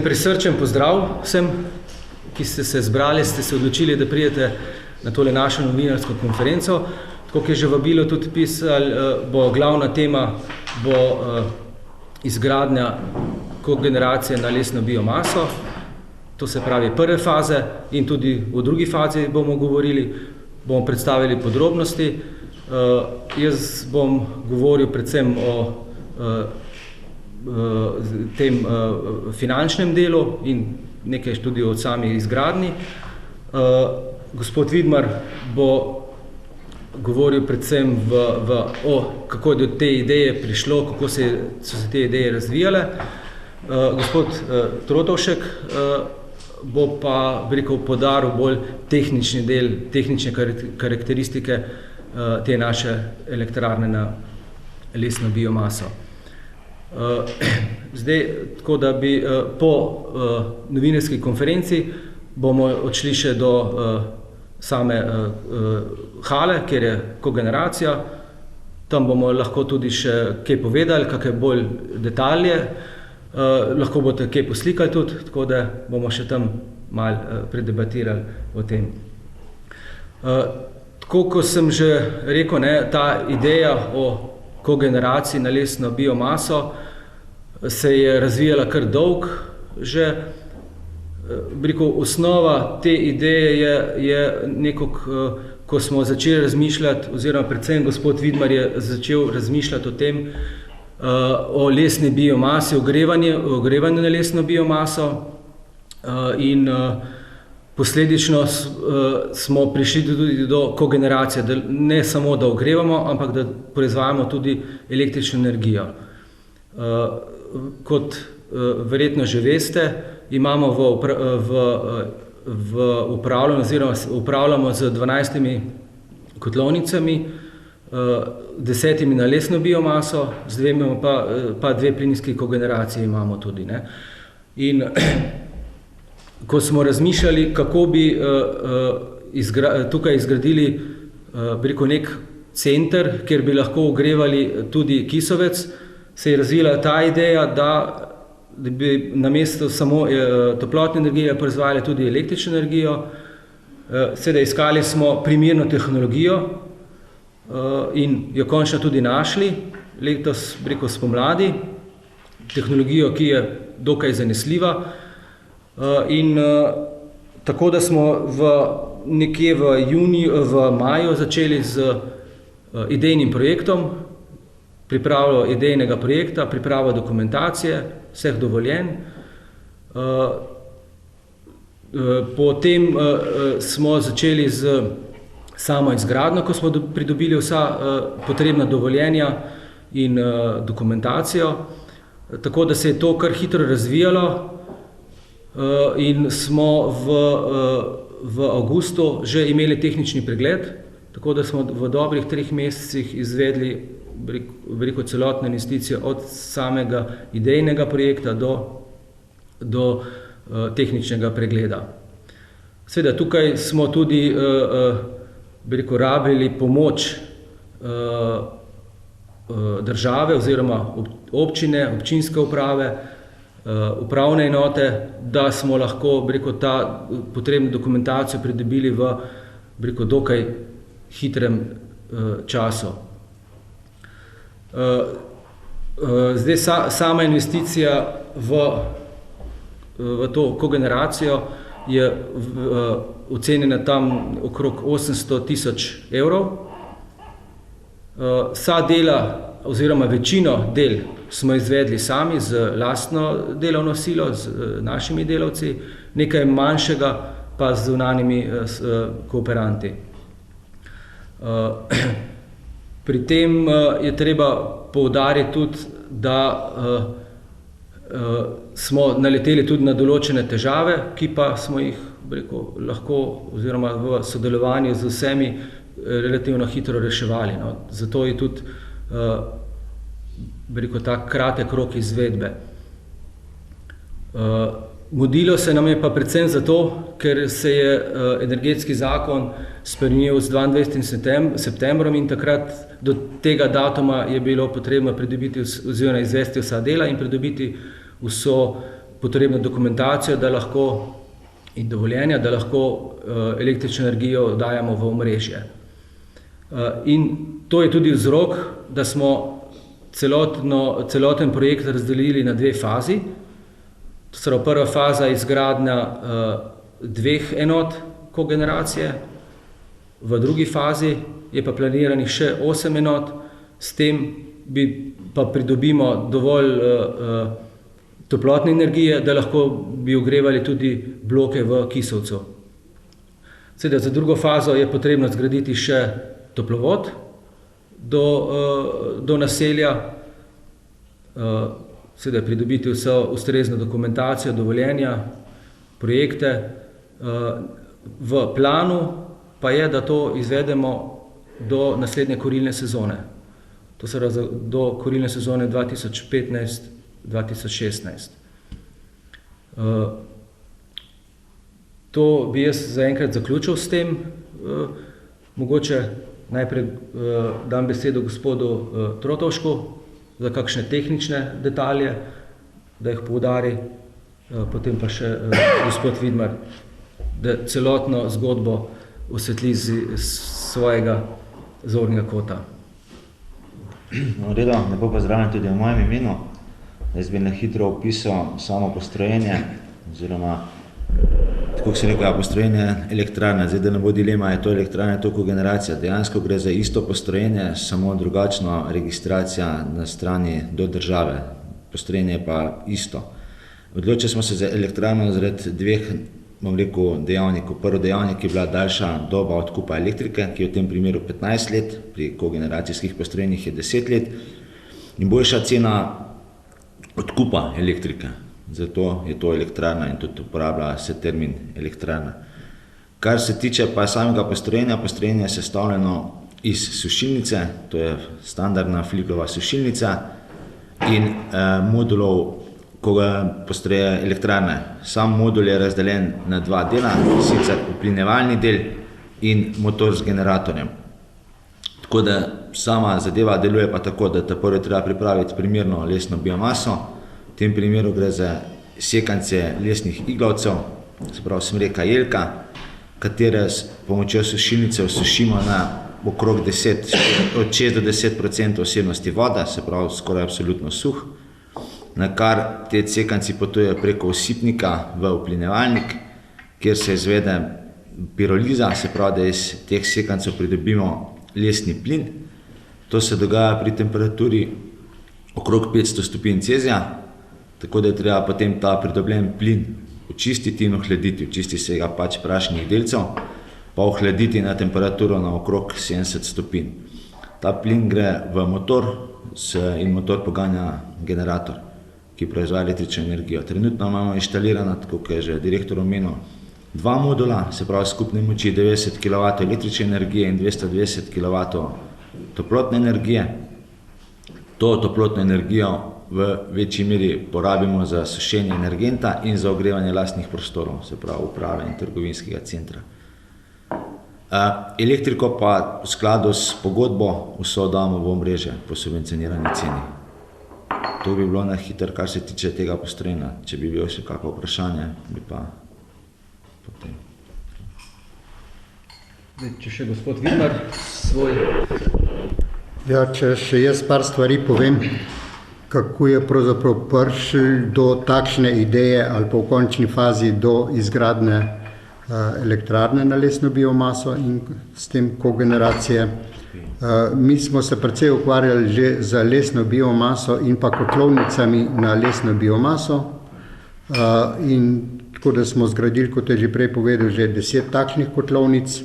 Prisrčen pozdrav vsem, ki ste se zbrali, ste se odločili, da pridete na tole našo novinarsko konferenco. Tako, ki je že vabilo tudi pisali, bo glavna tema izgradnja kogeneracije na lesno biomaso. To se pravi prve faze in tudi v drugi fazi bomo govorili, bomo predstavili podrobnosti. Jaz bom govoril predvsem o tem finančnem delu in nekaj tudi o sami izgradnji. Gospod Vidmar bo govoril predvsem kako je do te ideje prišlo, kako so se te ideje razvijale. Gospod Trotovšek bo pa podaril bolj tehnični del, tehnične karakteristike te naše elektrarne na lesno biomaso. Zdaj, tako da bi po novinarski konferenci bomo odšli še do same hale, kjer je kogeneracija. Tam bomo lahko tudi še kaj povedali, kakšne bolj detalje. Lahko boste kaj poslikali tudi, tako da bomo še tam malo predebatirali o tem. Tako, ko sem že rekel, ta ideja o kogeneraciji na lesno biomaso se je razvijala kar dolg že. Osnova te ideje je ko smo začeli razmišljati, oziroma predvsem gospod Vidmar je začel razmišljati o tem, o lesni biomasi, ogrevanju na lesno biomaso in posledično smo prišli tudi do kogeneracije, da ne samo da ogrevamo, ampak da proizvajamo tudi električno energijo. Kot verjetno že veste, imamo v upravljanju oziroma upravljamo z 12 kotlovnicami, 10 na lesno biomaso, z 2 pa 2 plinski kogeneraciji imamo tudi. In ko smo razmišljali, kako bi tukaj izgradili nek center, kjer bi lahko ogrevali tudi Kisovec, se je razvila ta ideja, da bi namesto samo toplotne energije proizvajali tudi električno energijo. Seveda iskali smo primerno tehnologijo in jo končno tudi našli letos spomladi, tehnologijo, ki je dokaj zanesljiva. In tako da smo nekje v maju začeli z idejnim projektom, pripravo idejnega projekta, pripravo dokumentacije, vseh dovoljenj. Potem smo začeli z samo izgradnjo, ko smo pridobili vsa potrebna dovoljenja in dokumentacijo, tako da se je to kar hitro razvijalo in smo v avgustu že imeli tehnični pregled, tako da smo v dobrih 3 mesecih izvedli celotno investicijo od samega idejnega projekta do tehničnega pregleda. Seveda tukaj smo tudi rabili pomoč države oziroma občine, občinske uprave, upravne enote, da smo lahko ta potrebno dokumentacijo pridobili v dokaj hitrem času. Zdaj sama investicija v to kogeneracijo je ocenjena tam okrog 800 000 evrov. Vsa dela oziroma večino del smo izvedli sami z lastno delovno silo, z našimi delavci, nekaj manjšega pa z zunanjimi kooperanti. Pri tem je treba poudariti tudi, da smo naleteli tudi na določene težave, ki pa smo jih lahko oziroma v sodelovanju z vsemi relativno hitro reševali. Zato je tudi ta kratek rok izvedbe. Mudilo se nam je pa predvsem zato, ker se je energetski zakon spremenil z 22. septembrom in takrat do tega datuma je bilo potrebno pridobiti oziroma izvesti vsa dela in pridobiti vso potrebno dokumentacijo, da lahko in dovoljenja, da lahko električno energijo dajemo v omrežje. In to je tudi vzrok, da smo celoten projekt razdelili na 2 fazi. Prva faza je izgradnja 2 enot kogeneracije, v drugi fazi je pa planiranih še 8 enot, s tem pa pridobimo dovolj toplotne energije, da lahko bi ogrevali tudi bloke v Kisovcu. Seveda za drugo fazo je potrebno zgraditi še toplovod do naselja, seveda pridobiti vso ustrezno dokumentacijo, dovoljenja, projekte. V planu pa je, da to izvedemo do naslednje kurilne sezone. To se do kurilne sezone 2015-2016. To bi jaz zaenkrat zaključil s tem. Mogoče najprej dam besedo gospodu Trotovšku za kakšne tehnične detalje, da jih poudari, potem pa še gospod Vidmar, da celotno zgodbo osvetli z svojega zornega kota. V redu, lepo pozdravljam tudi v mojem imenu. Jaz bi na hitro opisal samo postrojenje, oziroma tako se rekel, postrojenje elektrarne. Zdaj, da ne bo dilema, je to elektrarna, to kogeneracija. Dejansko gre za isto postrojenje, samo drugačno registracija na strani do države. Postrojenje je pa isto. Odločili smo se za elektrarno zaradi 2, bom rekel, dejavnikov. Prvi dejavnik je bila daljša doba odkupa elektrike, ki je v tem primeru 15 let, pri kogeneracijskih postrojenjih je 10 let, in boljša cena odkupa elektrike. Zato je to elektrarna in tudi uporablja se termin elektrarna. Kar se tiče pa samega postrojenja, postrojenje je sestavljeno iz sušilnice, to je standardna Fliglova sušilnica, in modulov postroje elektrarne. Sam modul je razdeljen na 2 dela, sicer uplinjevalni del in motor z generatorjem. Tako da sama zadeva deluje pa tako, da prvo treba pripraviti primerno lesno biomaso. V tem primeru gre za sekance lesnih iglavcev, se pravi smreka jelka, katere s pomočjo sušilnice osušimo na okrog od 6 do 10% vsebnosti vode, se pravi skoraj absolutno suh, na kar te sekanci potujejo preko osipnika v uplinjevalnik, kjer se izvede piroliza, se pravi, da iz teh sekancev pridobimo lesni plin. To se dogaja pri temperaturi okrog 500 stopinj Celzija, tako da je treba potem ta pridobljen plin očistiti in ohladiti. Očisti se ga pač prašnih delcev, pa ohladiti na temperaturo na okrog 70 stopinj. Ta plin gre v motor in motor poganja generator, ki proizvaja električno energijo. Trenutno imamo inštalirana, tako kot je že direktor omenil, 2 modula, se pravi skupne moči 90 kW električne energije in 220 kW toplotne energije. To toplotno energijo v večji meri porabimo za sušenje energenta in za ogrevanje lastnih prostorov, se pravi uprave in trgovinskega centra. Elektriko pa v skladu s pogodbo vso damo v omrežje po subvencionirani ceni. To bi bilo na hitro, kar se tiče tega postrojenja. Če bi bilo še kakšno vprašanje, bi pa potem. Če še gospod Vidmar svoj. Ja, če še jaz par stvari povem, kako je pravzaprav prišel do takšne ideje ali pa v končni fazi do izgradnje elektrarne na lesno biomaso in s tem kogeneracije. Mi smo se precej ukvarjali že za lesno biomaso in pa kotlovnicami na lesno biomaso in tako da smo zgradili, kot je že prej povedal, že 10 takšnih kotlovnic.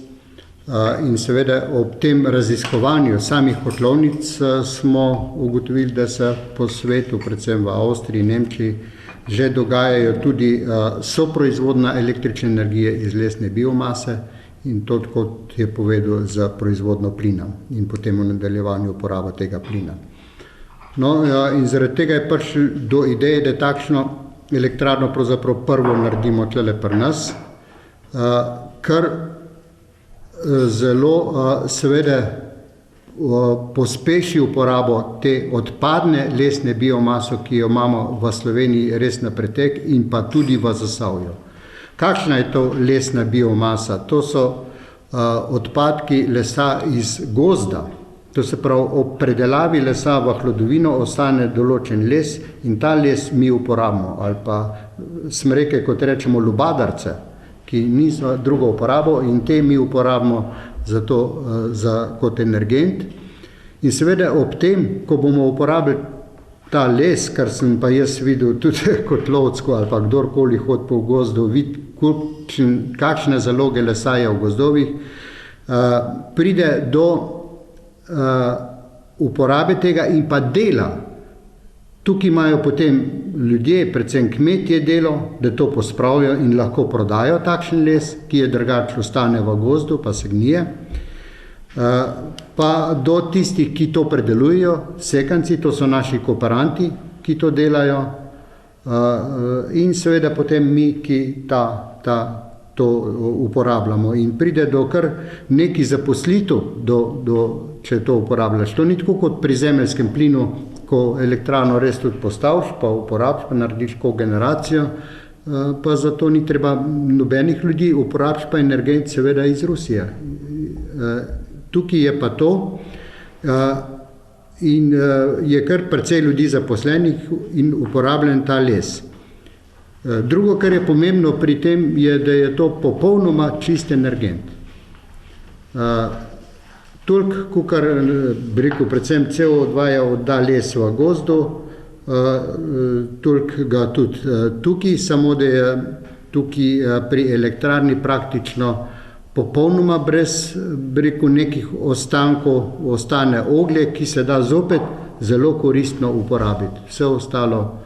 In seveda ob tem raziskovanju samih kotlovnic smo ugotovili, da se po svetu, predvsem v Avstriji in Nemčiji, že dogajajo tudi soproizvodnja električne energije iz lesne biomase in to, kot je povedal, za proizvodnjo plina in potem v nadaljevanju uporaba tega plina. No, in zaradi tega je prišel do ideje, da takšno elektrarno pravzaprav prvo naredimo tlele pri nas, kar zelo seveda pospeši uporabo te odpadne lesne biomaso, ki jo imamo v Sloveniji res na pretek in pa tudi v Zasavju. Kakšna je to lesna biomasa? To so odpadki lesa iz gozda. To se pravi, ob predelavi lesa v hlodovino ostane določen les in ta les mi uporabimo. Ali pa smreke, kot rečemo, lubadarce, ki niso drugo uporabo in te mi uporabimo kot energent. In seveda ob tem, ko bomo uporabili ta les, kar sem pa jaz videl tudi kot lovcko ali pa kdorkoli hodi po gozdu, vidi, kakšne zaloge lesa je v gozdovih, pride do uporabe tega in pa dela. Tukaj imajo potem ljudje, predvsem kmetje delo, da to pospravijo in lahko prodajo takšen les, ki je drugače ostane v gozdu, pa se gnije. Pa do tistih, ki to predelujejo, sekanci, to so naši kooperanti, ki to delajo, in seveda potem mi, ki to uporabljamo. In pride do kar neki zaposlitev, če to uporabljaš. To ni tako kot pri zemeljskem plinu, ko elektrarno res tudi postaviš, pa uporabiš, pa narediš kogeneracijo, pa zato ni treba nobenih ljudi, uporabiš pa energent seveda iz Rusije. Tukaj je pa to in je kar precej ljudi zaposlenih in uporabljen ta les. Drugo, kar je pomembno pri tem, je, da je to popolnoma čist energent. Toliko, kakor bi rekel, predvsem CO2 odda les v gozdu, toliko ga tudi tukaj, samo da je tukaj pri elektrarni praktično popolnoma brez, bi rekel, nekih ostankov, ostane oglje, ki se da zopet zelo koristno uporabiti. Vse ostalo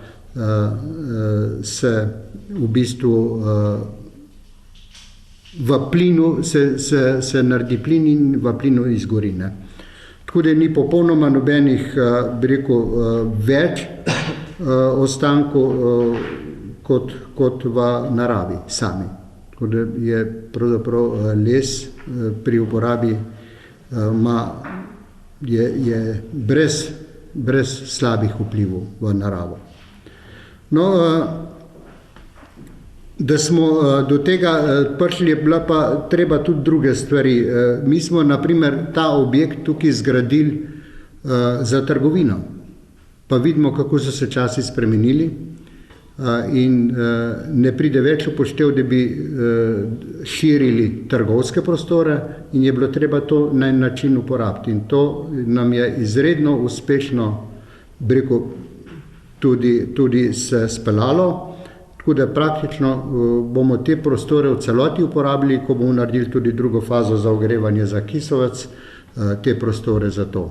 se v bistvu v plinu se naredi plin in v plinu izgori. Tako da ni popolnoma nobenih, bi rekel, več ostankov kot v naravi sami. Tako da je pravzaprav les pri uporabi je brez slabih vplivov v naravo. No, da smo do tega prišli, je bila pa treba tudi druge stvari. Mi smo, na primer, ta objekt tukaj zgradili za trgovino. Pa vidimo, kako so se časi spremenili in ne pride več upoštev, da bi širili trgovske prostore in je bilo treba to na en način uporabiti. In to nam je izredno uspešno, bi rekel, tudi se speljalo. Tako da praktično bomo te prostore v celoti uporabili, ko bomo naredili tudi drugo fazo za ogrevanje za Kisovec, te prostore za to.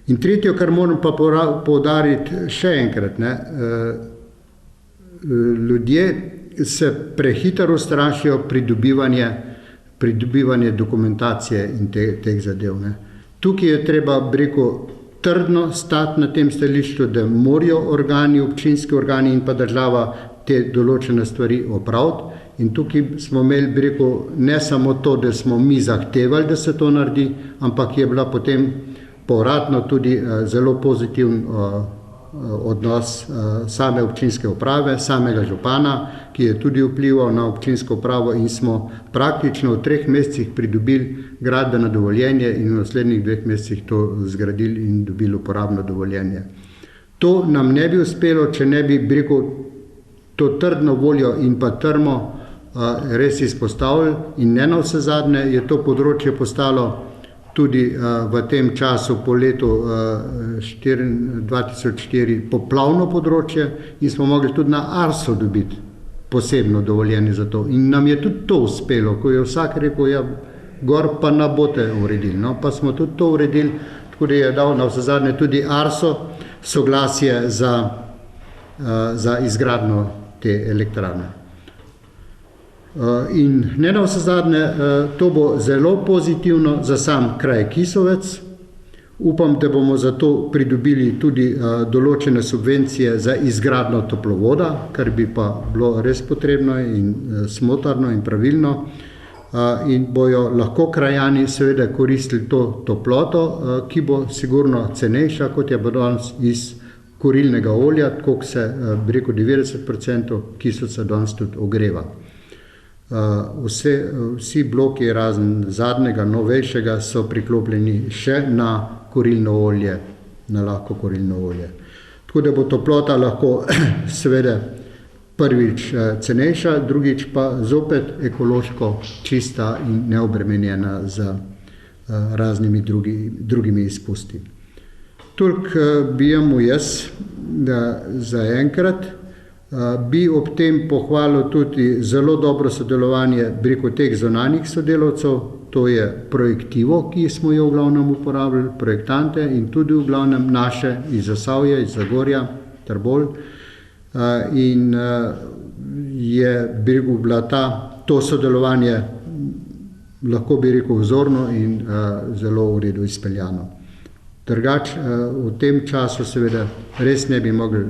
In tretje, kar moram pa poudariti še enkrat, ljudje se prehitro ustrašijo pridobivanje dokumentacije in teh zadev. Tukaj je treba, bi rekel, trdno stati na tem stališču, da morajo organi, občinski organi in pa država te določene stvari opraviti. In tukaj smo imeli, bi rekel, ne samo to, da smo mi zahtevali, da se to naredi, ampak je bila potem povratno tudi zelo pozitiven odnos same občinske uprave, samega župana, ki je tudi vplival na občinsko upravo in smo praktično v 3 mesecih pridobili gradbeno dovoljenje in v naslednjih 2 mesecih to zgradili in dobili uporabno dovoljenje. To nam ne bi uspelo, če ne bi, bi rekel, to trdno voljo in pa trmo res izpostavili in ne navsezadnje je to področje postalo tudi v tem času po letu 2004 poplavno področje in smo mogli tudi na Arso dobiti posebno dovoljenje za to. In nam je tudi to uspelo, ko je vsak rekel, ja, gor pa ne boste uredili. No, pa smo tudi to uredili, tako da je dal navsezadnje tudi Arso soglasje za izgradnjo te elektrarne. In ne navsezadnje, to bo zelo pozitivno za sam kraj Kisovec. Upam, da bomo zato pridobili tudi določene subvencije za izgradnjo toplovoda, kar bi pa bilo res potrebno in smotrno in pravilno. in bojo lahko krajani seveda koristili to toploto, ki bo sigurno cenejša, kot je bo danes iz kurilnega olja, tako se, bi rekel, 90% Kislovca danes tudi ogreva. Vsi bloki razen zadnjega, novejšega, so priklopljeni še na kurilno olje, na lahko kurilno olje. Tako da bo toplota lahko seveda prvič cenejša, drugič pa zopet ekološko čista in neobremenjena z raznimi drugimi izpusti. Toliko bi imel jaz za enkrat. Bi ob tem pohvalil tudi zelo dobro sodelovanje preko teh zunanjih sodelavcev, to je projektivo, ki smo jo v glavnem uporabljali, projektante in tudi v glavnem naše iz Zasavja, iz Zagorja, Trbovlj. In je bi rekel, bila to sodelovanje, lahko bi rekel, vzorno in zelo v redu izpeljano. Drugače v tem času seveda res ne bi mogli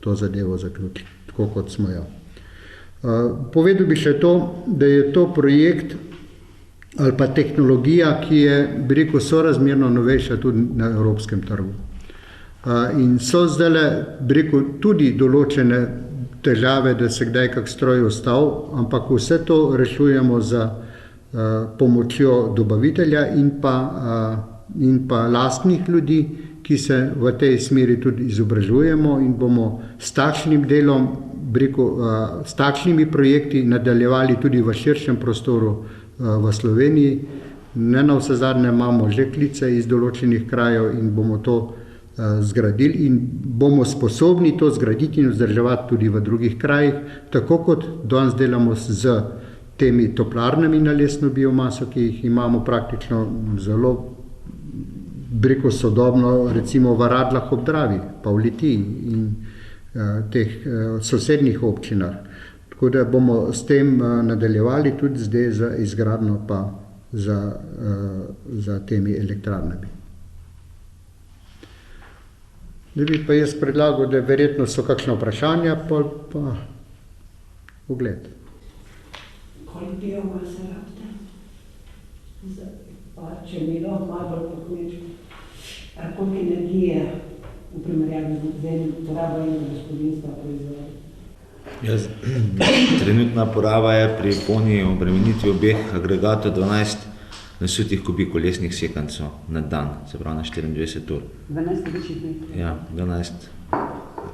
to zadevo zaključiti, tako kot smo jo. Povedal bi še to, da je to projekt ali pa tehnologija, ki je, bi rekel, sorazmerno novejša tudi na evropskem trgu. In so zdajle, bi rekel, tudi določene težave, da se kdaj kak stroj ustavil, ampak vse to rešujemo z pomočjo dobavitelja in pa lastnih ljudi, ki se v tej smeri tudi izobražujemo in bomo s takšnim delom, bi rekel, s takšnimi projekti nadaljevali tudi v širšem prostoru v Sloveniji. Ne navsezadnje imamo že klice iz določenih krajev in bomo to zgradili in bomo sposobni to zgraditi in vzdrževati tudi v drugih krajih, tako kot danes delamo z temi toplarnami na lesno biomaso, ki jih imamo praktično zelo, bi rekel, sodobno, recimo v Radlah ob Dravi, pa v Litiji in teh sosednjih občinah. Tako da bomo s tem nadaljevali tudi zdaj za izgradnjo pa za temi elektrarnami. Da bi pa jaz predlagal, da verjetno so kakšna vprašanja, pa pogled. Koliko biomase rabite? Pa če mi lahko malo bolj pokmečko. Koliko energije v primerjavi z porabo enega gospodinstva proizvode? Trenutna poraba je pri polni obremenitvi obeh agregatov 12 nasutih kubikov lesnih sekancov na dan, se pravi na 24 ur. 12 kubičnih metrov? Ja, 12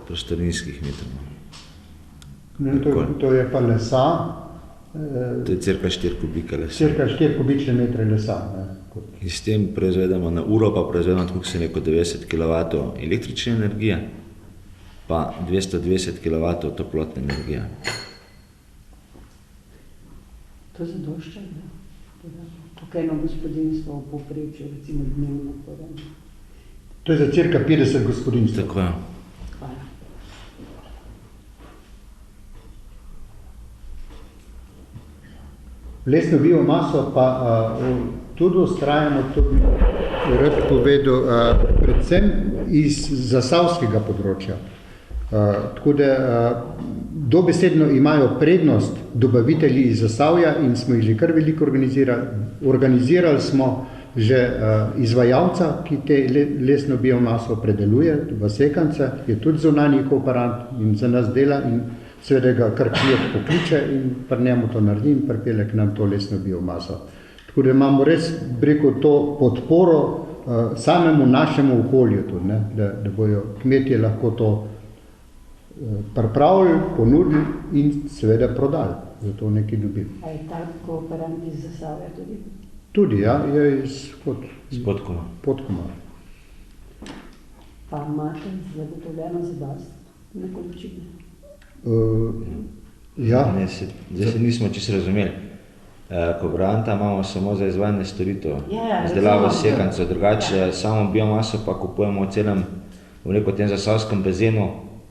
prostorinskih metrov. To je pa lesa? To je cirka 4 kubike lesa. Cirka 4 kubične metre lesa. In s tem proizvedemo na uro, pa proizvedemo, tako se neko 90 kW električne energije, pa 220 kW toplotne energije. To zadošča, da? Kako eno gospodinstvo v povprečju, recimo dnevno porabo? To je za cirka 50 gospodinstv. Tako je. Hvala. Lesno biomaso pa tudi ustrajamo, tudi rad povedal, predvsem iz zasavskega področja. Tako da dobesedno imajo prednost dobavitelji iz Zasavja in smo jih že kar veliko organizirali. Organizirali smo že izvajalca, ki te lesno biomaso predeluje v sekance, je tudi zunanji kooperant in za nas dela in seveda ga kar klijet pokliče in pri njemu to naredi in pripelje k nam to lesno biomaso. Tako da imamo res, rekel, to podporo samemu našemu okolju tudi, ne? Da bojo kmetje lahko to pripravili, ponudili in seveda prodali, zato nekaj dobili. A je tak kooperant iz Zasavja tudi? Tudi, ja, je iz Podkoma. Pa imate zagotovljeno zadost na količine? Ja. Zdaj se nismo čisto razumeli. Kooperanta imamo samo za izvajanje storitev, izdelavo sekancov, drugače samo biomaso pa kupujemo v celem, v neko tem zasavskem bazenu,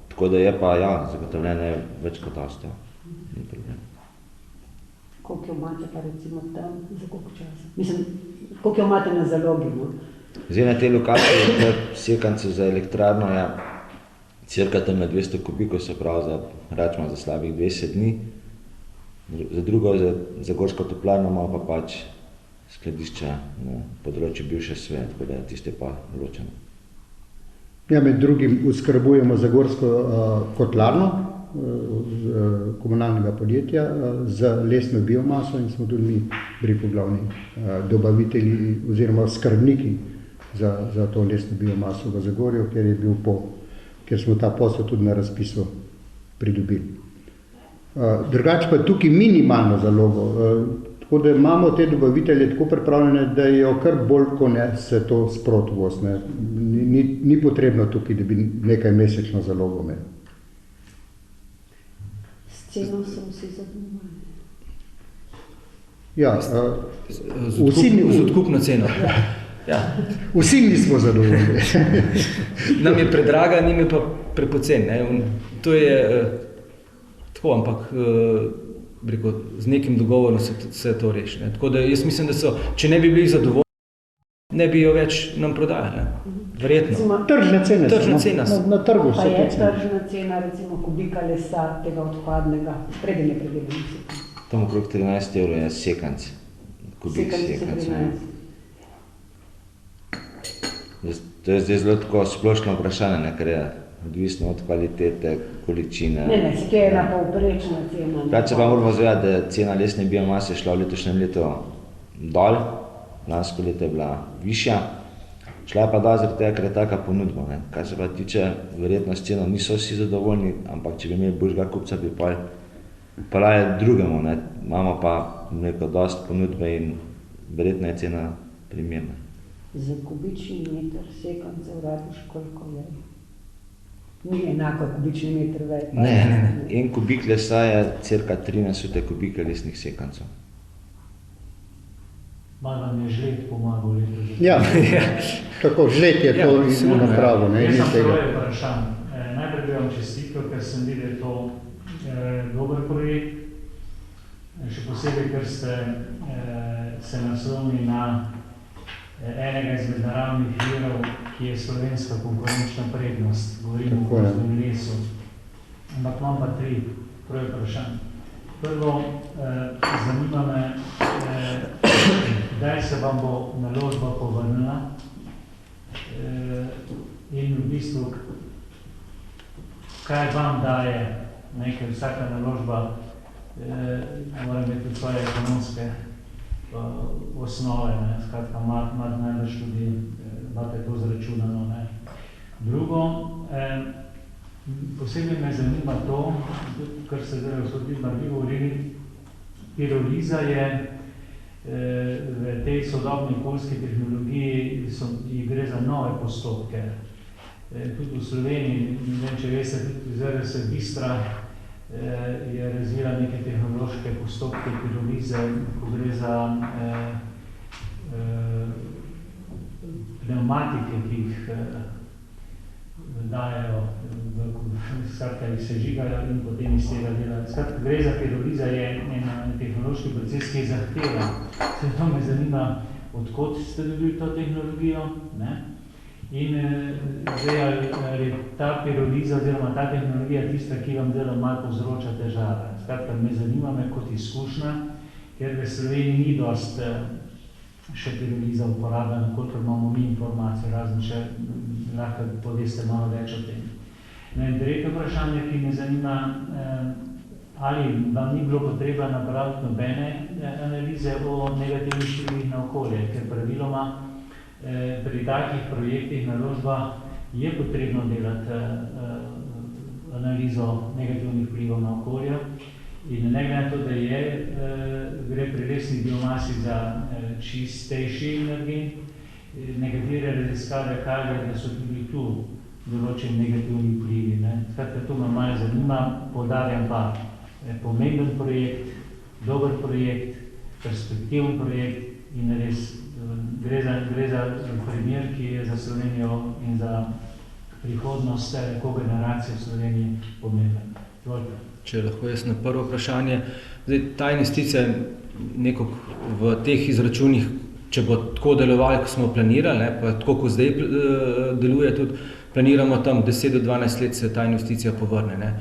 tako da je pa, ja, zagotovljeno več kot ostalo. Ni problem. Koliko jo imate pa recimo tam, za koliko časa? Mislim, koliko jo imate na zalogi, no? Zdaj na tej lokaciji sekancov za elektrarno je cirka tam na 200 kubikov, se pravi za slabih 20 dni. za drugo, za Gorsko toplarno imamo pa pač skladišča na področju bivše SVE, tako da tiste pa ločeno. Ja, med drugim oskrbujemo za Gorsko kotlarno komunalnega podjetja z lesno biomaso in smo tudi mi glavni dobavitelji oziroma skrbniki za to lesno biomaso v Zagorju, ker smo ta posel tudi na razpisu pridobili. Drugače pa tukaj minimalno zalogo, tako da imamo te dobavitelje tako pripravljene, da jo kar bolj, ko ne, se to sproti voz. Ni potrebno tukaj, da bi nekaj mesečno zalogo imeli. S ceno so vsi zadovoljni. Ja, z odkupno ceno. Ja. Vsi nismo zadovoljni. Nam je predraga, njim je pa prepocen. To je tako, ampak z nekim dogovorom se to reši. Tako da jaz mislim, da če ne bi bili zadovoljni, ne bi jo več nam prodajali. Verjetno. Tržne cene. Na trgu pa je tržna cena, recimo kubika lesa tega odpadnega, preden je predeljen sekanc. Tam okrog 13 € je sekanc. Kubik sekanca. To je zdaj zelo tako splošno vprašanje, ker je odvisno od kvalitete, količine. Ne, se je ena povprečna cena. Prav se pa moramo zavedati, da je cena lesne biomase šla v letošnjem letu dol, lansko leto je bila višja. Šla je pa dol zaradi tega, ker je taka ponudba. Kar se pa tiče, verjetno s ceno niso vsi zadovoljni, ampak če bi imeli boljšega kupca, bi pa raje drugemu. Imamo pa dosti ponudbe in verjetno je cena primerna. Za kubični meter sekanca rabiš koliko je? Ni enako kubični meter več. Ne. En kubik lesa je cirka 13 kubike lesnih sekancov. Malo vam je žled pomagal leto. Ja, tako žled je to napravo. Jaz sem troje vprašanj. Najprej bi vam čestitev, ker sem videl to dober projekt. Še posebej, ker ste se naslovili na enega izmed naravnih virov, ki je slovenska konkurenčna prednost. Govorimo o gozdnem lesu. Ampak imam pa troje vprašanj. Prvo, zanima me, kdaj se vam bo naložba povrnila in v bistvu, kaj vam daje, ker vsaka naložba mora imeti tudi svoje ekonomske osnove, skratka, imate najbrž tudi, imate to zračunano. Drugo, posebej me zanima to, kar ste zdaj gospod Vidmar vi govorili, piroliza je v tej sodobni okoljski tehnologiji gre za nove postopke. Tudi v Sloveniji, ne vem, če veste, tudi ZRS Bistra je razvila neke tehnološke postopke pirolize, ko gre za pneumatike, ki jih dajo, skratka jih sežigajo in potem iz tega dela. Skratka, gre za piroliza, je en tehnološki proces, ki je zahteven. Zato me zanima, odkot ste dobili to tehnologijo, in zdaj, ali ta piroliza oziroma ta tehnologija tista, ki vam delo malo povzroča težave. Skratka, me zanima kot izkušnja, ker v Sloveniji ni dost še piroliza uporabljena, koliko imamo mi informacije, razen še lahko poveste malo več o tem. Tretje vprašanje, ki me zanima, ali vam ni bilo potreba napraviti nobene analize o negativnih vplivih na okolje, ker praviloma pri takih projektih naložba je potrebno delati analizo negativnih vplivov na okolje in ne glede na to, da gre pri lesni biomasi za čistejši energent. Nekatere raziskave kažejo, da so tudi tu določeni negativni vplivi. Skratka, to me malo zanima, poudarjam pa pomemben projekt, dober projekt, perspektiven projekt in res gre za primer, ki je za Slovenijo in za prihodnost kogeneracije v Sloveniji pomemben. Če lahko jaz na prvo vprašanje. Ta investicija v teh izračunih, če bo tako delovali, kot smo planirali, pa tako, kot zdaj deluje tudi, planiramo tam 10 do 12 let se ta investicija povrne.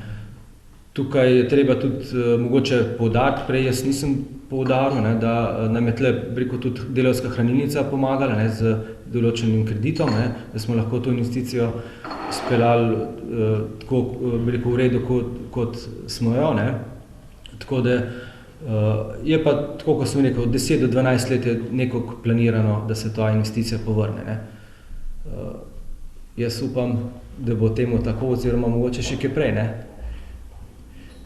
Tukaj je treba tudi mogoče poudariti, prej jaz nisem poudaril, ne, da nam je tle tudi delavska hranilnica pomagala, ne, z določenim kreditom, ne, da smo lahko to investicijo speljali tako v redu, kot smo jo. Ne. Tako da je pa, tako kot sem rekel, od 10 do 12 let je nekako planirano, da se ta investicija povrne. Ne. Jaz upam, da bo temu tako, oziroma mogoče še kaj prej. Ne.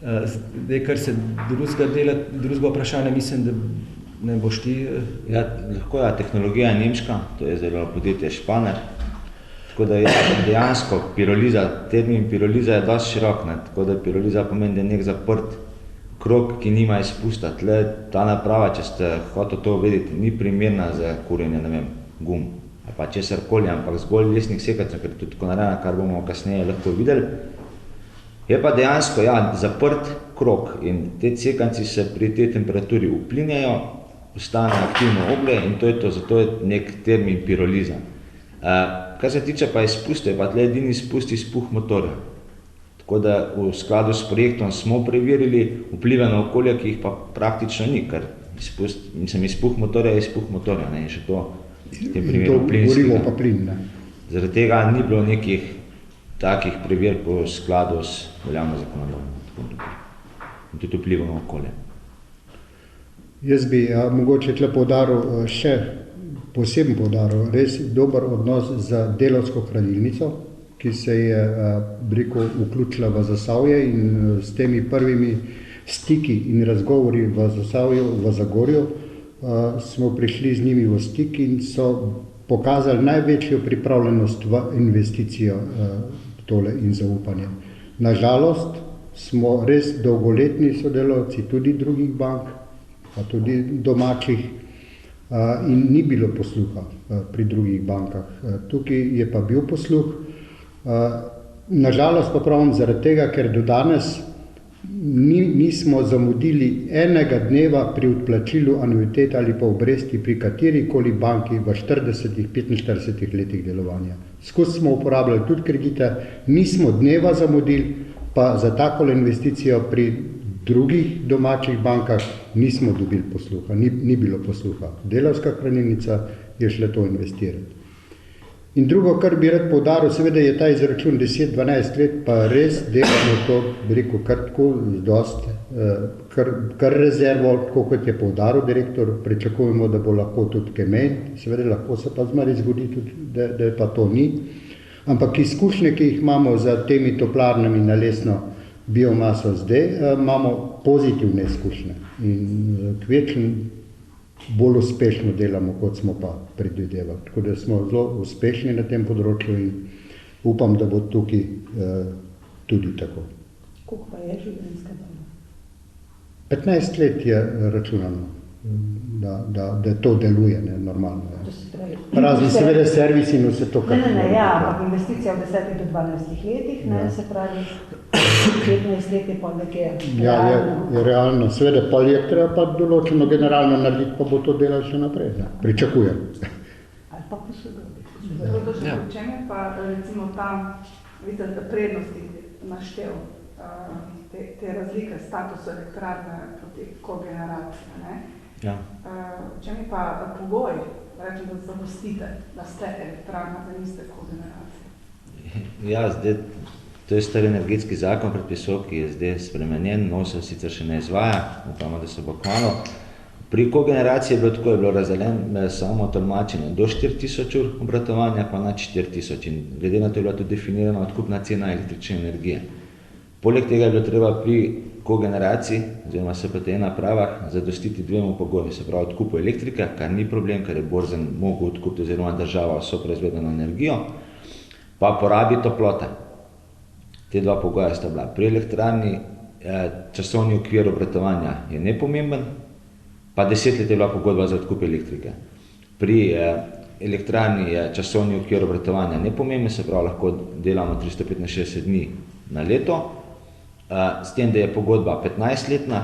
Zdaj, kar se drugega vprašanja, mislim, da ne boš ti... Ja, lahko je, tehnologija je nemška, to je zelo podjetje Španer, tako da je dejansko piroliza, termin piroliza je dosti širok, ne, tako da piroliza pomeni, da je nek zaprt krog, ki nima izpusta. Tle, ta naprava, če ste hotel to vedeti, ni primerna za kurjenje, ne vem, gum, ali pa česarkoli, ampak zgolj lesnih sekacov, ker je tudi tako narejena, kar bomo kasneje lahko videli. Je pa dejansko zaprt krog in te sekanci se pri tej temperaturi uplinjajo, postane aktivno oglje in to je to, zato je nek termin piroliza. Kar se tiče pa izpustov, je pa tle edini izpuh motorja. Tako da v skladu s projektom smo preverili vplive na okolje, ki jih pa praktično ni, ker izpuh motorja je izpuh motorja, ne, in še to v tem primeru plinskega. Zaradi tega ni bilo nekih takih prever po skladu s veljavno zakonodajo in tudi vpliva na okolje. Jaz bi mogoče tle poudaril poseben poudaril, res dober odnos z delavsko hranilnico, ki se je vključila v Zasavje in s temi prvimi stiki in razgovori v Zasavju, v Zagorju, smo prišli z njimi v stik in so pokazali največjo pripravljenost v investicijo tole in zaupanje. Nažalost smo res dolgoletni sodelavci tudi drugih bank, pa tudi domačih, in ni bilo posluha pri drugih bankah. Tukaj je pa bil posluh. Nažalost pa pravim zaradi tega, ker do danes nismo zamudili enega dneva pri odplačilu anuitet ali pa obresti pri katerikoli banki v 40-45 letih delovanja. Skozi smo uporabljali tudi kredite, nismo dneva zamudili, pa za takole investicijo pri drugih domačih bankah nismo dobili posluha, ni bilo posluha. Delavska hranilnica je šla to investirati. In drugo, kar bi rad poudaril, seveda je ta izračun 10-12 let, pa res delamo to, bi rekel, kar tako dosti, kar rezervo, tako kot je poudaril direktor, pričakujemo, da bo lahko tudi kaj manj, seveda lahko se pa zmeri zgodi tudi, da pa to ni. Ampak izkušnje, ki jih imamo za temi toplarnami na lesno biomaso zdaj, imamo pozitivne izkušnje in kvečem bolj uspešno delamo, kot smo pa predvidevali. Tako da smo zelo uspešni na tem področju in upam, da bo tukaj tudi tako. Koliko pa je življenjska doba? 15 let je računano, da to deluje, ne, normalno. Razen seveda servis in vse to, kar... ampak investicija v 10 do 12 letih, ne, se pravi, 15 let je pa nekje realno. Ja, je realno. Seveda pa je treba pa določeno generalno narediti, pa bo to delal še naprej, ne, pričakujem. Ali pa posodobiti. Zato še v čem je pa recimo tam, vidite, da prednosti naštel te razlike statusa elektrarne proti kogeneracije, ne? Ja. V čem je pa pogoj, rečem, da zadostite, da ste elektrarna, da niste kogeneracija? Ja, zdaj, to je stari energetski zakon predpisov, ki je zdaj spremenjen, nov se sicer še ne izvaja, upamo, da se bo kmalu. Pri kogeneraciji je bilo tako, je bilo razdeljeno samo tolmačenje do 4000 ur obratovanja, pa na 4000 in glede na to je bila tudi definirana odkupna cena električne energije. Poleg tega je bilo treba pri kogeneraciji, oziroma SPT napravah, zadostiti dvema pogoji, se pravi odkupu elektrike, kar ni problem, ker je borzen mogel odkupiti oziroma država vso proizvedeno energijo, pa porabi toplote. Te dva pogoja sta bila. Pri elektrarni časovni okvir obratovanja je nepomemben, pa 10 let je bila pogodba za odkup elektrike. Pri elektrarni je časovni okvir obratovanja nepomemben, se pravi lahko delamo 365 dni na leto, s tem, da je pogodba 15-letna,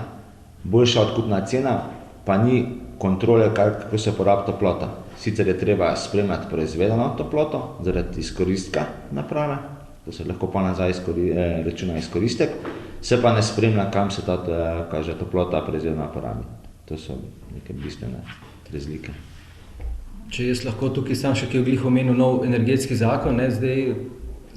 boljša odkupna cena, pa ni kontrole, kako se porabi toplota. Sicer je treba spremljati proizvedeno toploto zaradi izkoristka naprave, to se lahko pa nazaj računa izkoristek, se pa ne spremlja, kam se ta toplota prezirno porabi. To so neke bistvene razlike. Če jaz lahko tukaj sam še kaj glih omenil nov energetski zakon, ne, zdaj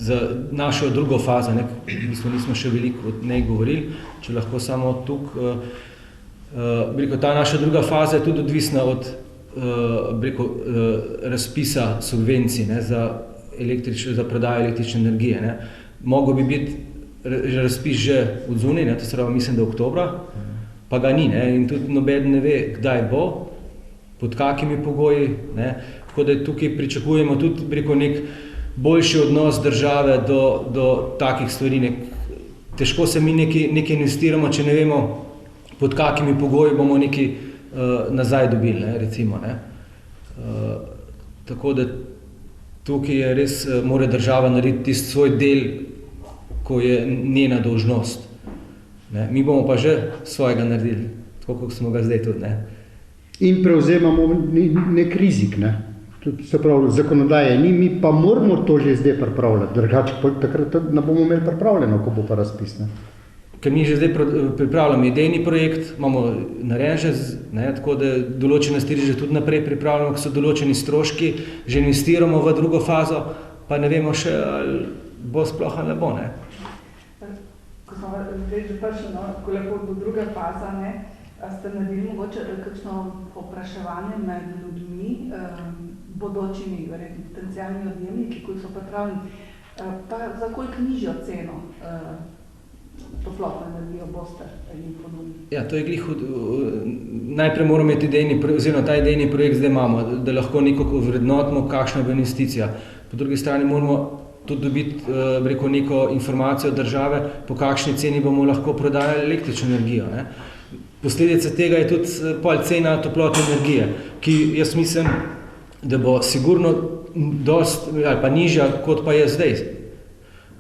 za našo drugo fazo, ne, nismo še veliko o njej govorili, če lahko samo tukaj, ta naša druga faza je tudi odvisna od razpisa subvencij, ne, za prodajo električne energije. Ne. Mogo bi biti razpis že od zunaj, ne, to se pravi, mislim, da oktobra, pa ga ni, ne, in tudi noben ne ve, kdaj bo, pod kakimi pogoji, ne, tako da tukaj pričakujemo tudi nek boljši odnos države do takih stvari. Težko se mi nekaj investiramo, če ne vemo, pod kakimi pogoji bomo nekaj nazaj dobili, ne, recimo. Ne. Tako da tukaj je res, mora država narediti tisti svoj del, ko je njena dolžnost. Ne. Mi bomo pa že svojega naredili, tako kot smo ga zdaj tudi. Ne. In prevzemamo nek rizik, ne. Se pravi, zakonodaje ni, mi pa moramo to že zdaj pripravljati, drugače takrat ne bomo imeli pripravljeno, ko bo pa razpis. Ne. Ker mi že zdaj pripravljamo idejni projekt, imamo narejen že, ne, tako da določene stvari že tudi naprej pripravljamo, ko so določeni stroški, že investiramo v drugo fazo, pa ne vemo še, ali bo sploh ali ne bo. Ne. Ko smo zdaj že prišli, no, ko lepo do druge faza, ne, ste naredili mogoče kakšno povpraševanje med ljudmi, bodočimi potencialnimi odjemniki, ki so pripravljeni, pa za koliko nižjo ceno toplotno energijo boste jim ponudili? Ja, to je glih, najprej moramo imeti idejni, oziroma ta idejni projekt zdaj imamo, da lahko nekako vrednotimo, kakšna bo investicija. Po drugi strani moramo tudi dobiti neko informacijo od države, po kakšni ceni bomo lahko prodajali električno energijo. Ne. Posledica tega je tudi pol cena toplotne energije, ki jaz mislim, da bo sigurno dosti ali pa nižja, kot pa je zdaj.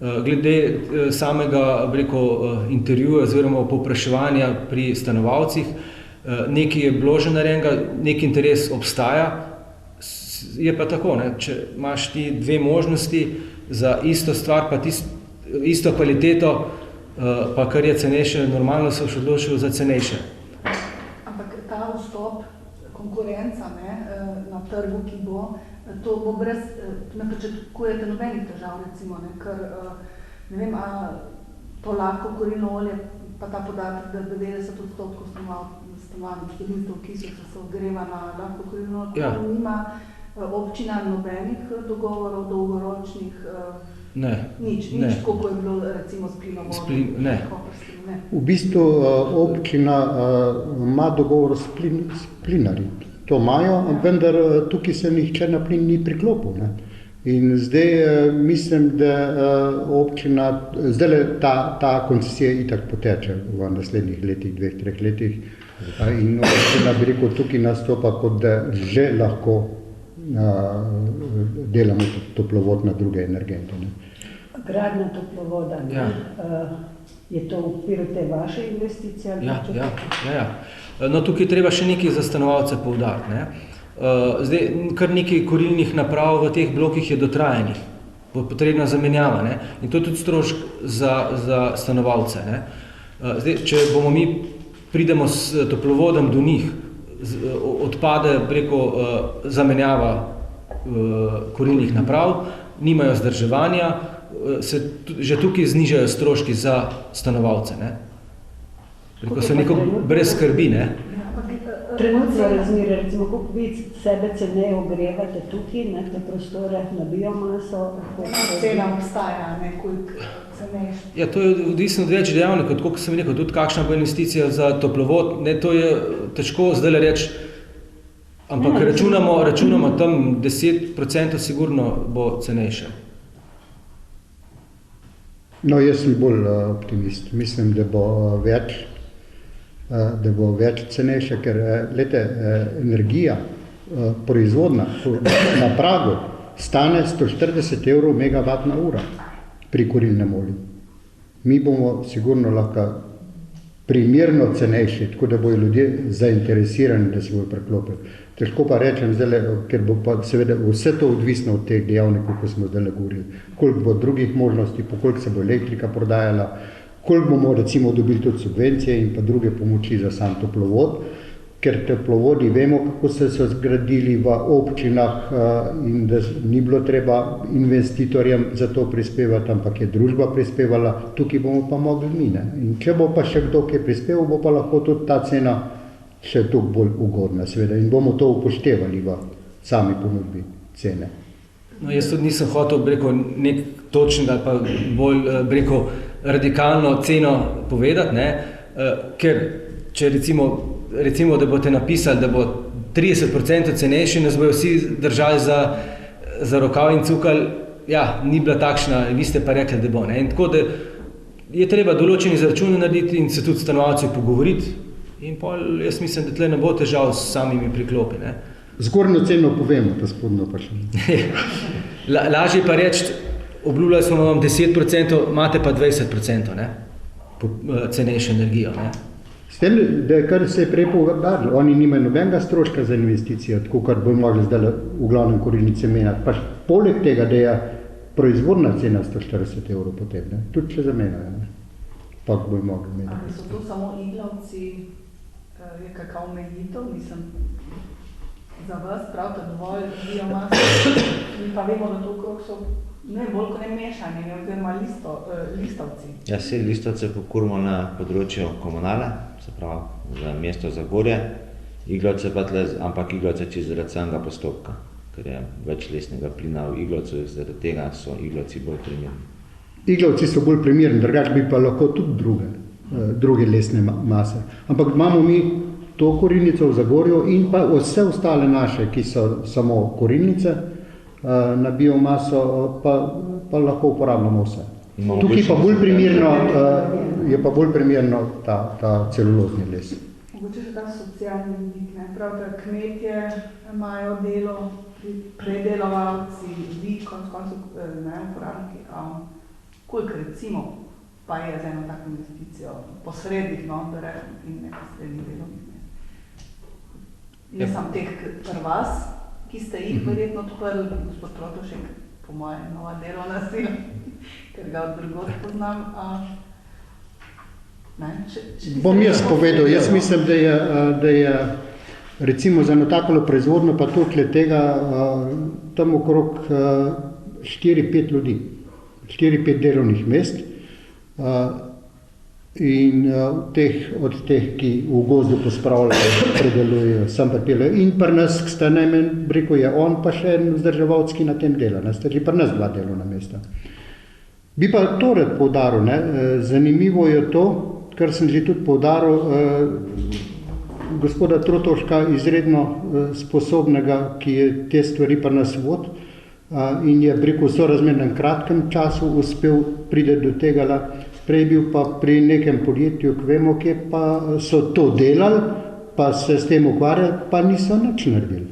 Glede samega intervjuja oziroma povpraševanja pri stanovalcih, nekaj je bilo že narejenega, nek interes obstaja, je pa tako, ne, če imaš ti dve možnosti za isto stvar, pa isto kvaliteto, pa kar je cenejše, normalno se boš odločil za cenejše. Ampak ta vstop, konkurenca, ne, na trgu, ki bo, to bo brez, ne pričakujete nobenih težav, recimo, ne, ker, ne vem, to lahko kurilno olje, pa ta podatek, da 90% stanovanj, gospodinjstev, ki se ogreva na lahko kurilno olje, ja. Nima občina nobenih dogovorov, dolgoročnih, nič, koliko je bilo recimo s plinovodom, ne. V bistvu občina ima dogovor s plinarji. To imajo, vendar tukaj se nihče na plin ni priklopil. Ne. In zdaj mislim, da občina, zdaj ta koncesija itak poteče v naslednjih letih, 2-3 letih. In občina, bi rekel, tukaj nastopa, kot da že lahko delamo toplovod na druge energente. Ne. Gradnja toplovoda, ja. Je to v okviru te vaše investicije? Ja. No, tukaj treba še nekaj za stanovalce poudariti. Ne. Zdaj, kar nekaj kurilnih naprav v teh blokih je dotrajanih, potrebna zamenjava, ne. In to je tudi strošek za stanovalce. Ne. Zdaj, če bomo mi pridemo s toplovodom do njih, odpade preko zamenjava kurilnih naprav, nimajo vzdrževanja, se že tukaj znižajo stroški za stanovalce. Ne. Preko so neko brez skrbi. Ne. Trenutno razmere, recimo, koliko vi sebe ceneje ogrevate tukaj, ne, te prostore na biomaso? Cena obstaja, ne, koliko cenejš? Ja, to je odvisno od več dejavnikov, tako kot sem rekel, tudi kakšna bo investicija za toplovod, ne, to je težko zdaj reči, ampak računamo tam 10% sigurno bo cenejše. No, jaz sem bolj optimist. Mislim, da bo več cenejše, ker energija proizvodna na pragu stane 140 € megavatna ura pri kurilnem olju. Mi bomo sigurno lahko primerno cenejši, tako da bojo ljudje zainteresirani, da se bojo preklopili. Težko pa rečem zdaj, ker bo pa seveda vse to odvisno od teh dejavnikov, ko smo zdaj govorili. Koliko bo drugih možnosti, po koliko se bo elektrika prodajala, koliko bomo recimo dobili tudi subvencije in pa druge pomoči za sam toplovod, ker toplovodi vemo, kako so zgradili v občinah in da ni bilo treba investitorjem za to prispevati, ampak je družba prispevala, tukaj bomo pa mogli mi. Ne? In če bo pa še kdo, ki je prispeval, bo pa lahko tudi ta cena še toliko bolj ugodna, seveda, in bomo to upoštevali v sami ponudbi cene. No, jaz tudi nisem hotel, nek točnega ali pa bolj, radikalno ceno povedati, ne? Ker če recimo, da boste napisali, da bo 30% cenejši, nas bojo vsi držali za rokav in cukali, ja, ni bila takšna, vi ste pa rekli, da bo. Ne? In tako, da je treba določeni izračune narediti in se tudi stanovalci pogovoriti in pol, jaz mislim, da tle ne bo težav s samimi priklopi. Ne? Zgornjo ceno povemo, pa spodnjo pa še. Lažje pa reči, obljubljali smo vam 10%, imate pa 20%, ne? Cenejšo energijo. Ne? S tem, da kar se je prej povedal, oni nimajo nobenega stroška za investicijo, tako kar bojo mogli zdaj v glavnem korilnice menjati. Pa poleg tega, da je proizvodna cena 140 € potem, ne? Tudi če zamenjajo, pa bojo mogli menjati. Ali so to samo iglavci, je kakav omejitev, mislim, za vas pravite dovolj biomase, mi pa vemo, da to okrog so ne bolj kot ne mešanje, oziroma listovci. Ja, vse listovce pokurimo na področju komunale, se pravi za mesto Zagorje, iglavce pa tle, ampak iglavce čez zaradi samega postopka, ker je več lesnega plina v iglavcu, zaradi tega so iglavci bolj primerni. Iglavci so bolj primerni, drugače bi pa lahko tudi druge lesne mase. Ampak imamo mi to korilnico v Zagorju in pa vse ostale naše, ki so samo korilnice, na biomaso pa lahko uporabljamo vse. Tukaj pa bolj primerno, je pa bolj primerno ta celulozni les. Mogoče še ta socialni vidik, ne? Prav, da kmetje imajo delo, predelovalci, vi, koncu, uporabniki, koliko recimo pa je za eno tako investicijo posrednih in neposrednih delovnih mest. Jaz sem teh pri vas, ki ste jih verjetno odprli, gospod Protošek, po moje nova delovna sila, ker ga od drugod poznam. Bom jaz povedal, jaz mislim, da je recimo za eno takolo proizvodno pa tukaj tega tam okrog 4-5 ljudi, 4-5 delovnih mest in od teh, ki v gozdu pospravljajo, predelujejo, sam pripeljajo. In pri nas, ki sta najmanj, je on pa še en vzdrževalec, ki na tem dela, sta že pri nas 2 delovna mesta. Bi pa to rad poudaril, zanimivo je to, kar sem že tudi poudaril, gospoda Trotoška, izredno sposobnega, ki je te stvari pri nas vod in je v sorazmernem kratkem času uspel priti do tega. Prej bil pa pri nekem podjetju, ki vemo, kje pa so to delali, pa se s tem ukvarjali, pa niso nič naredili.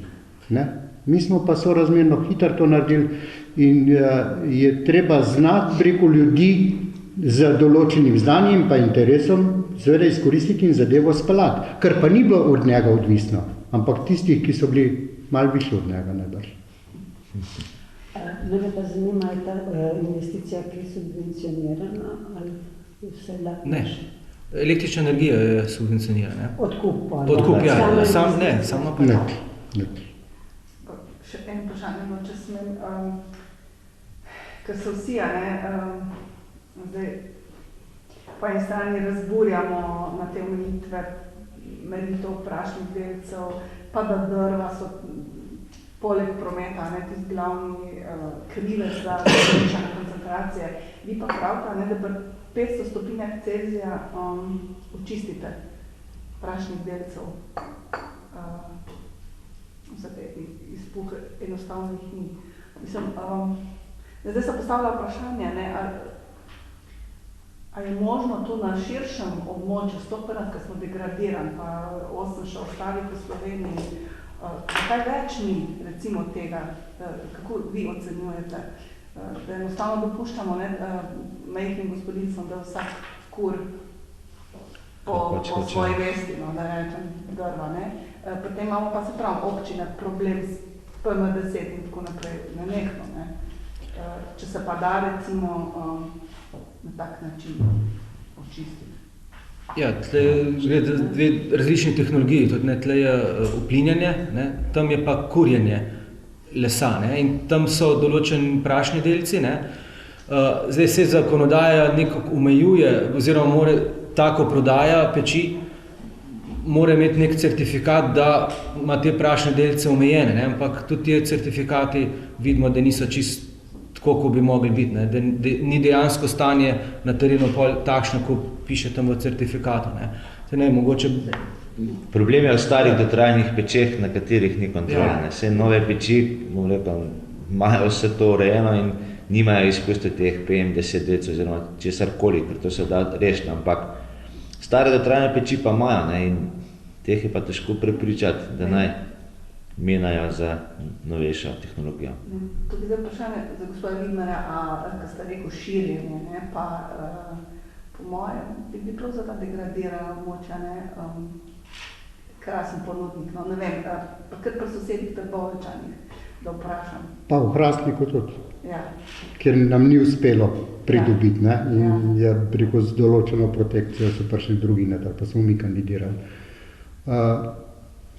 Ne? Mi smo pa sorazmerno hitro to naredili in je treba znati ljudi z določenim znanjem pa interesom seveda izkoristiti in zadevo speljati, kar pa ni bilo od njega odvisno, ampak tistih, ki so bili malo višji od njega najbrž. Mene pa zanima, je ta investicija, ki je subvencionirana ali je vse lahko? Ne, električna energija je subvencionirana. Odkup pa? Odkup, ja, samo pa ne. Še en vprašanje, če smem, ker so vsi, zdaj po eni strani razburjamo na te omejitve, meritev prašnih delcev, pa da drva so poleg prometa, tisti glavni krivec za povečanje koncentracije. Vi pa pravite, da pri 500 stopinjah Celzija očistite prašnih delcev. Vse te izpuhe enostavno jih ni. Mislim, zdaj se postavlja vprašanje, a je možno to na širšem območju, 100%, ker smo degradirani, pa 8 še ostalih v Sloveniji, kaj več ni, recimo, tega, kako vi ocenjujete, da enostavno dopuščamo majhnim gospodinstvom, da vsak kur po svoji vesti, da rečem drva. Potem imamo pa se pravi občine problem s PM10 in tako naprej, nenehno. Če se pa da recimo na tak način očistiti? Ja, tle gre dve različni tehnologiji, tudi tle je uplinjanje, ne, tam je pa kurjenje lesa, ne, in tam so določeni prašni delci, ne. Zdaj se zakonodaja nekako omejuje, oziroma mora tako prodaja peči, mora imeti nek certifikat, da ima te prašne delce omejene, ne, ampak tudi ti certifikati vidimo, da niso čisto tako, ko bi mogli biti, ne, da ni dejansko stanje na terenu takšno, ko piše tam v certifikatu, ne. Ne, mogoče... Problem je v starih dotrajanih pečeh, na katerih ni kontrole. Ja. Vse nove peči, bom rekel, imajo vse to urejeno in nimajo izpustov teh PM10 delcev oziroma česarkoli, ker to se da rešiti, ampak stare dotrajane peči pa imajo, ne, in teh je pa težko prepričati, da naj menjajo za novejšo tehnologijo. Tudi zdaj vprašanje za gospoda Vidmarja, ko ste rekel širjenje, ne, pa po mojem bi prav za ta degradirana območja, krasen ponudnik, no, ne vem, pa kar pri sosedih Trboveljčanih, da vprašam. Pa v Hrastniku tudi, ja. Ker nam ni uspelo pridobiti, ne, in je preko z določeno protekcijo so prišli drugi noter, pa smo mi kandidirali.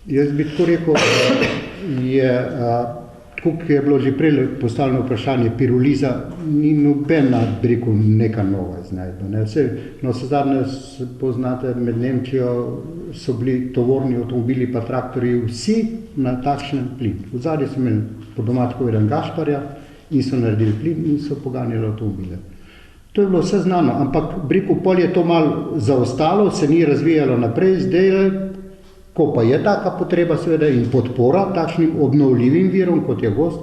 Jaz bi tako rekel, je, tako je bilo že prej postavljeno vprašanje, piruliza ni nobena, bi rekel, neka nova iznajdba. Ne. Navsezadnje poznate, med Nemčijo so bili tovorni avtomobili pa traktorji vsi na takšen plin. V zadnji so imeli po doma tako jedan gašparja in so naredili plin in so poganjali avtomobile. To je bilo vse znano, ampak bi rekel, pol je to malo zaostalo, se ni razvijalo naprej, zdaj ko pa je taka potreba seveda in podpora takšnim obnovljivim virom, kot je gozd,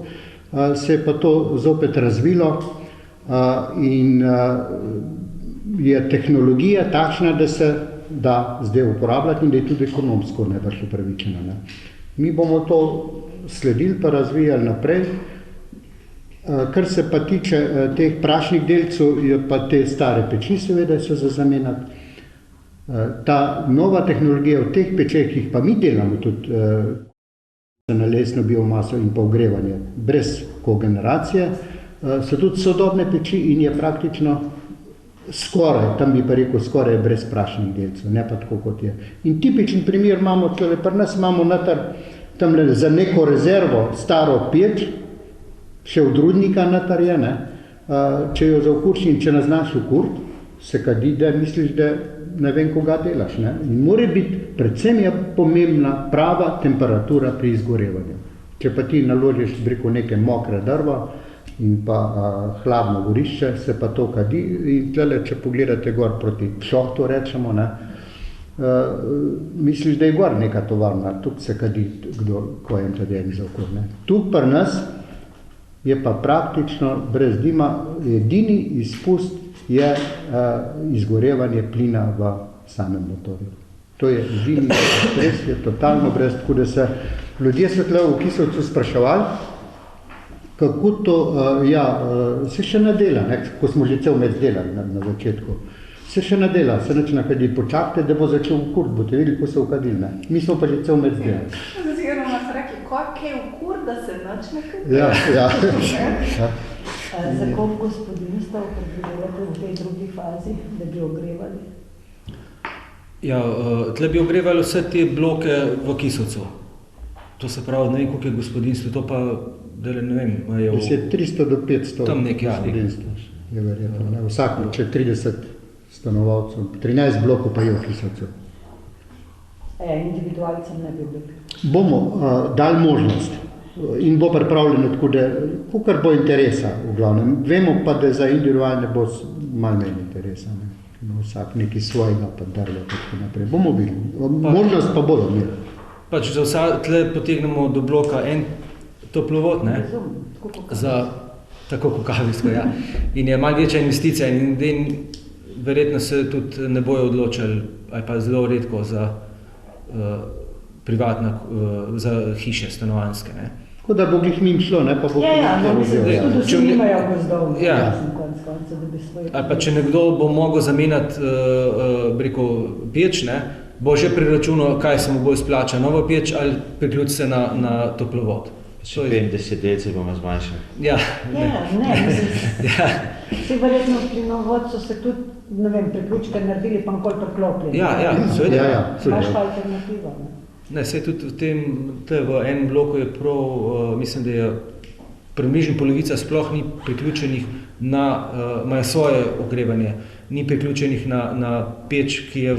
se je pa to zopet razvilo in je tehnologija takšna, da se da zdaj uporabljati in da je tudi ekonomsko najbrž upravičena. Ne. Mi bomo to sledili pa razvijali naprej. Kar se pa tiče teh prašnih delcev, je pa te stare peči seveda so za zamenjati. Ta nova tehnologija v teh pečeh, ki jih pa mi delamo tudi na lesno biomaso in pa ogrevanje brez kogeneracije, so tudi sodobne peči in je praktično skoraj, tam bi pa rekel skoraj brez prašnih delcev, ne pa tako kot je. In tipičen primer imamo, tole pri nas imamo noter tamle za neko rezervo staro peč, še od rudnika noter je, ne, če jo zaokurči in če ne znaš okurt, se kadi, da misliš, da ne vem, koga delaš. Ne? In mora biti, predvsem je pomembna prava temperatura pri izgorevanju. Če pa ti naložiš preko neke mokre drva in pa hladno gorišče, se pa to kadi. In tlele, če pogledate gor proti Pšohtu, rečemo, ne, misliš, da je gor neka tovarna, tukaj se kadi, kdo, ko je en za okur. Tukaj pri nas je pa praktično brez dima edini izpust je izgorevanje plina v samem motorju. To je edini stres, je totalno brez, tako da se ljudje so tle v Kisovcu spraševali, kako to, se še ne dela, ne, ko smo že cel med delali na začetku. Se še ne dela, se nič nakadi, počakajte, da bo začel ukurt, boste videli, ko se ukadili, ne. Mi smo pa že cel med delali. Zagledamo nas rekli, kako je ukurt, da se nič nakadi? Ja. Za koliko gospodinjstev predvidevate v tej drugi fazi, da bi ogrevali? Ja, tle bi ogrevali vse te bloke v Kisovcu. To se pravi, ne vem, koliko je gospodinjstvo, to pa, da ne vem, je v... 300 do 500 gospodinjstvo je verjetno, ne, vsak, če 30 stanovalcev, 13 blokov pa je v Kisovcu. Individualcem ne bi bili? Bomo dali možnost. In bo pripravljeno tako, da kakor bo interesa v glavnem. Vemo pa, da za individualne bo malo manj interesa. Ne. Vsak nekaj svojega pa darle, tako naprej. Bomo bili. Možnost pa bodo imeli. Pač za vsak tle potegnemo do bloka en toplovod, ne? Za tako kokavijsko, ja. In je malo večja investicija in verjetno se tudi ne bojo odločili, ali pa zelo redko za privatna, za hiše stanovanjske, ne. Tako da bo glih njim šlo, ne, pa bo... Tudi vsi nimajo gozdov, ja. Da bi svoj... Ali pa če nekdo bo mogel zamenjati peč, ne, bo že preračunal, kaj se mu bo izplača novo peč ali priključi se na toplovod. Če 50 delcev bomo zmanjšali. Ja, ne. Ja. Vsi verjetno plinovod so se tudi, ne vem, priključke naredili, pa nikoli priklopili. Ja, seveda. Ja, Imaš pa alternativo, ne? Ne, saj tudi v enem bloku je prav, mislim, da je približno polovica sploh ni priključenih imajo svoje ogrevanje, ni priključenih na peč, ki je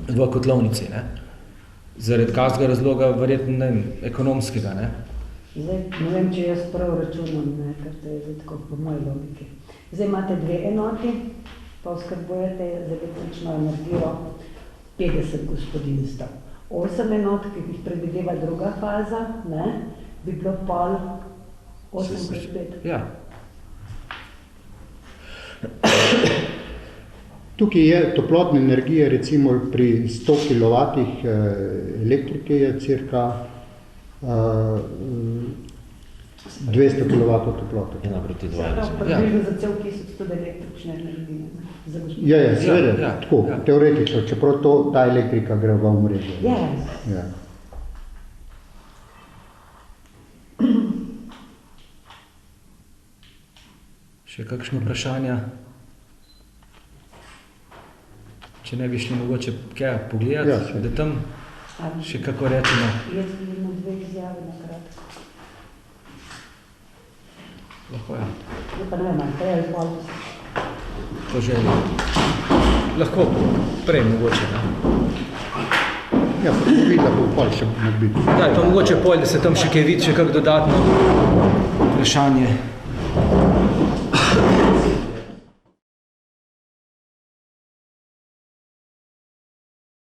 v kotlovnici, ne. Zaradi kakšnega razloga, verjetno ne, ekonomskega, ne. Zdaj, ne vem, če jaz prav računam, ne, ker to je zdaj tako po moji logiki. Zdaj imate 2 enoti, pa oskrbujete z električno energijo 50 gospodinstv. 8 enot, ki jih predvideva druga faza, ne, bi bilo pol 8/5. Ja. Tukaj je toplotna energija, recimo pri 100 kW elektrike je cirka 200 kW toplote. 1:2. Približno za cel kisec tudi električne energije. Ja, seveda, tako, teoretično, čeprav ta elektrika gre v omrežje. Ja. Še kakšno vprašanja? Če ne bi šli mogoče kaj pogledati, da tam še kako rečemo. Jaz bi na 2 izjavi na kratko. Lahko je. Pa ne vem, prej ali pol. Po želji. Lahko prej mogoče, ne? Ja, pa videla bo pol še biti. Da, pa mogoče pol, da se tam še kaj vidi, še kako dodatno vprašanje.